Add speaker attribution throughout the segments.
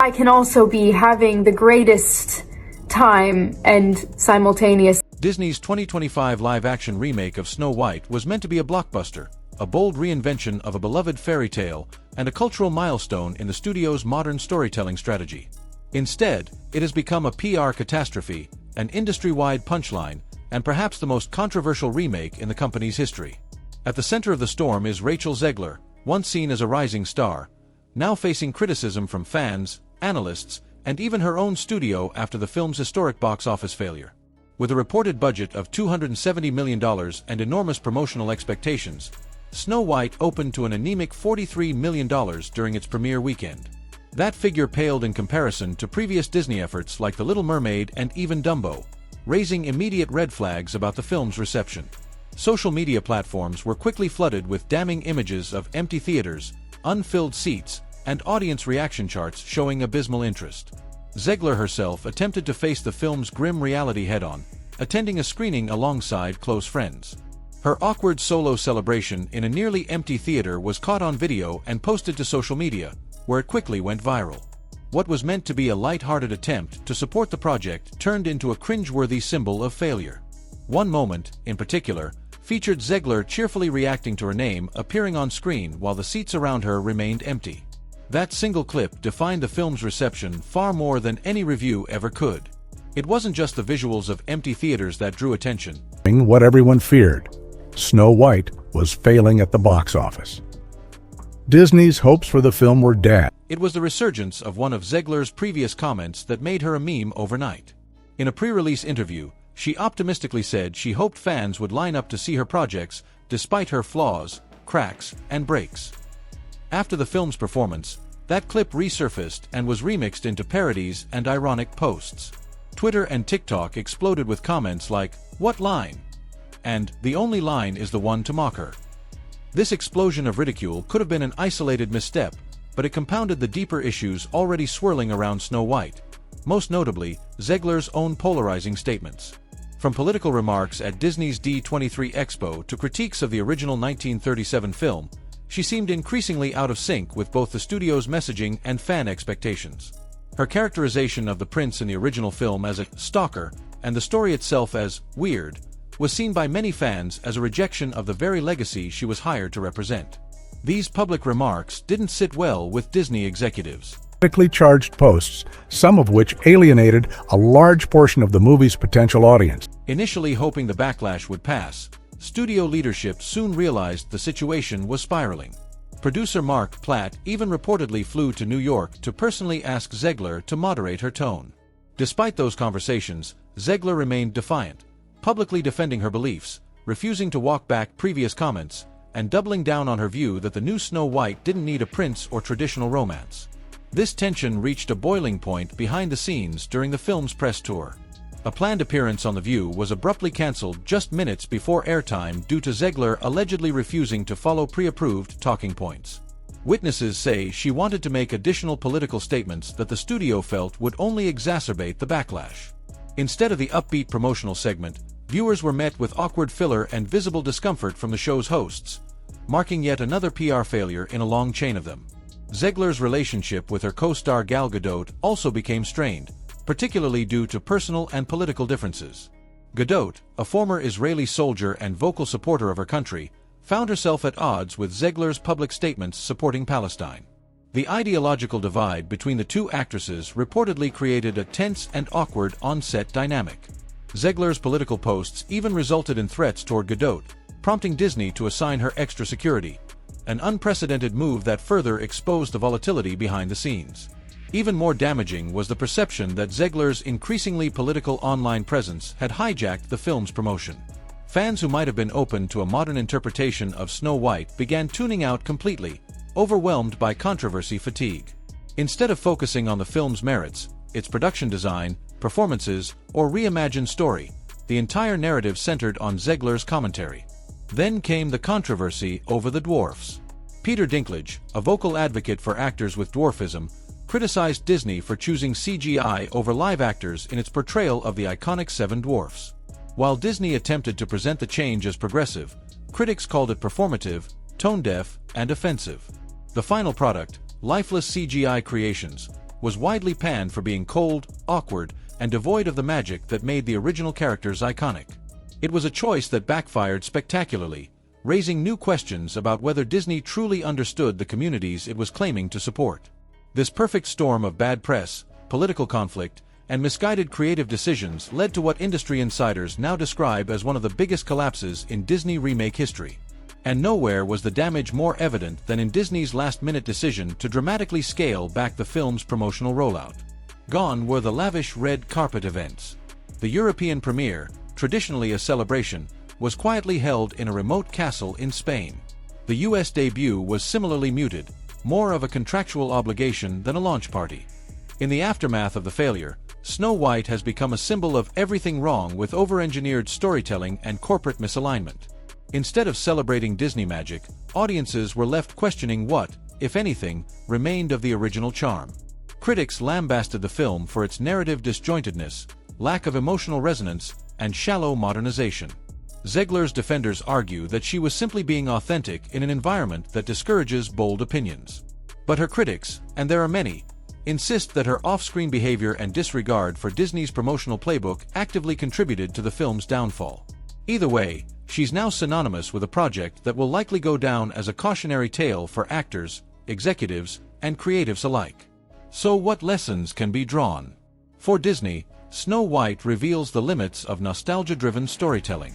Speaker 1: I can also be having the greatest time and simultaneous.
Speaker 2: Disney's 2025 live-action remake of Snow White was meant to be a blockbuster, a bold reinvention of a beloved fairy tale, and a cultural milestone in the studio's modern storytelling strategy. Instead, it has become a PR catastrophe, an industry-wide punchline, and perhaps the most controversial remake in the company's history. At the center of the storm is Rachel Zegler, once seen as a rising star, now facing criticism from fans, analysts, and even her own studio after the film's historic box office failure. With a reported budget of $270 million and enormous promotional expectations, Snow White opened to an anemic $43 million during its premiere weekend. That figure paled in comparison to previous Disney efforts like The Little Mermaid and even Dumbo, raising immediate red flags about the film's reception. Social media platforms were quickly flooded with damning images of empty theaters, unfilled seats, and audience reaction charts showing abysmal interest. Zegler herself attempted to face the film's grim reality head-on, attending a screening alongside close friends. Her awkward solo celebration in a nearly empty theater was caught on video and posted to social media, where it quickly went viral. What was meant to be a light-hearted attempt to support the project turned into a cringe-worthy symbol of failure. One moment, in particular, featured Zegler cheerfully reacting to her name appearing on screen while the seats around her remained empty. That single clip defined the film's reception far more than any review ever could. It wasn't just the visuals of empty theaters that drew attention.
Speaker 3: What everyone feared. Snow White was failing at the box office. Disney's hopes for the film were dashed.
Speaker 2: It was the resurgence of one of Zegler's previous comments that made her a meme overnight. In a pre-release interview, she optimistically said she hoped fans would line up to see her projects despite her flaws, cracks, and breaks. After the film's performance, that clip resurfaced and was remixed into parodies and ironic posts. Twitter and TikTok exploded with comments like, "What line?" and "The only line is the one to mock her." This explosion of ridicule could have been an isolated misstep, but it compounded the deeper issues already swirling around Snow White, most notably Zegler's own polarizing statements. From political remarks at Disney's D23 Expo to critiques of the original 1937 film, she seemed increasingly out of sync with both the studio's messaging and fan expectations. Her characterization of the prince in the original film as a stalker, and the story itself as weird, was seen by many fans as a rejection of the very legacy she was hired to represent. These public remarks didn't sit well with Disney executives.
Speaker 3: Politically charged posts, some of which alienated a large portion of the movie's potential audience.
Speaker 2: Initially hoping the backlash would pass, studio leadership soon realized the situation was spiraling. Producer Mark Platt even reportedly flew to New York to personally ask Zegler to moderate her tone. Despite those conversations, Zegler remained defiant, publicly defending her beliefs, refusing to walk back previous comments, and doubling down on her view that the new Snow White didn't need a prince or traditional romance. This tension reached a boiling point behind the scenes during the film's press tour. A planned appearance on The View was abruptly cancelled just minutes before airtime due to Zegler allegedly refusing to follow pre-approved talking points. Witnesses say she wanted to make additional political statements that the studio felt would only exacerbate the backlash. Instead of the upbeat promotional segment, viewers were met with awkward filler and visible discomfort from the show's hosts, marking yet another PR failure in a long chain of them. Zegler's relationship with her co-star Gal Gadot also became strained, particularly due to personal and political differences. Gadot, a former Israeli soldier and vocal supporter of her country, found herself at odds with Zegler's public statements supporting Palestine. The ideological divide between the two actresses reportedly created a tense and awkward on-set dynamic. Zegler's political posts even resulted in threats toward Gadot, prompting Disney to assign her extra security, an unprecedented move that further exposed the volatility behind the scenes. Even more damaging was the perception that Zegler's increasingly political online presence had hijacked the film's promotion. Fans who might have been open to a modern interpretation of Snow White began tuning out completely, overwhelmed by controversy fatigue. Instead of focusing on the film's merits, its production design, performances, or reimagined story, the entire narrative centered on Zegler's commentary. Then came the controversy over the dwarfs. Peter Dinklage, a vocal advocate for actors with dwarfism, criticized Disney for choosing CGI over live actors in its portrayal of the iconic Seven Dwarfs. While Disney attempted to present the change as progressive, critics called it performative, tone-deaf, and offensive. The final product, lifeless CGI creations, was widely panned for being cold, awkward, and devoid of the magic that made the original characters iconic. It was a choice that backfired spectacularly, raising new questions about whether Disney truly understood the communities it was claiming to support. This perfect storm of bad press, political conflict, and misguided creative decisions led to what industry insiders now describe as one of the biggest collapses in Disney remake history. And nowhere was the damage more evident than in Disney's last-minute decision to dramatically scale back the film's promotional rollout. Gone were the lavish red carpet events. The European premiere, traditionally a celebration, was quietly held in a remote castle in Spain. The US debut was similarly muted, more of a contractual obligation than a launch party. In the aftermath of the failure, Snow White has become a symbol of everything wrong with over-engineered storytelling and corporate misalignment. Instead of celebrating Disney magic, audiences were left questioning what, if anything, remained of the original charm. Critics lambasted the film for its narrative disjointedness, lack of emotional resonance, and shallow modernization. Zegler's defenders argue that she was simply being authentic in an environment that discourages bold opinions. But her critics, and there are many, insist that her off-screen behavior and disregard for Disney's promotional playbook actively contributed to the film's downfall. Either way, she's now synonymous with a project that will likely go down as a cautionary tale for actors, executives, and creatives alike. So what lessons can be drawn? For Disney, Snow White reveals the limits of nostalgia-driven storytelling.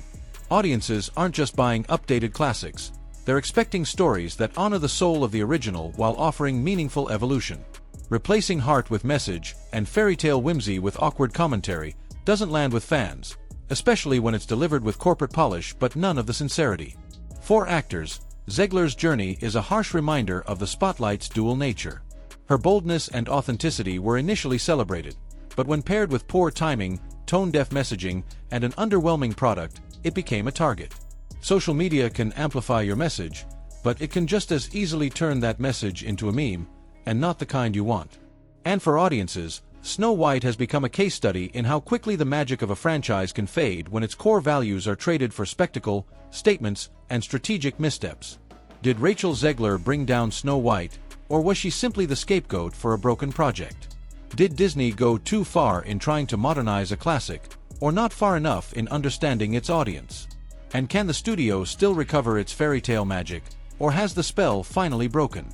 Speaker 2: Audiences aren't just buying updated classics, they're expecting stories that honor the soul of the original while offering meaningful evolution. Replacing heart with message and fairy tale whimsy with awkward commentary doesn't land with fans, especially when it's delivered with corporate polish but none of the sincerity. For actors, Zegler's journey is a harsh reminder of the spotlight's dual nature. Her boldness and authenticity were initially celebrated, but when paired with poor timing, tone-deaf messaging, and an underwhelming product, it became a target. Social media can amplify your message, but it can just as easily turn that message into a meme, and not the kind you want. And for audiences, Snow White has become a case study in how quickly the magic of a franchise can fade when its core values are traded for spectacle, statements, and strategic missteps. Did Rachel Zegler bring down Snow White, or was she simply the scapegoat for a broken project? Did Disney go too far in trying to modernize a classic, or not far enough in understanding its audience? And can the studio still recover its fairy tale magic, or has the spell finally broken?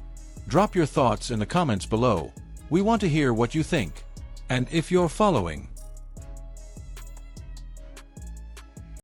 Speaker 2: Drop your thoughts in the comments below. We want to hear what you think. And if you're following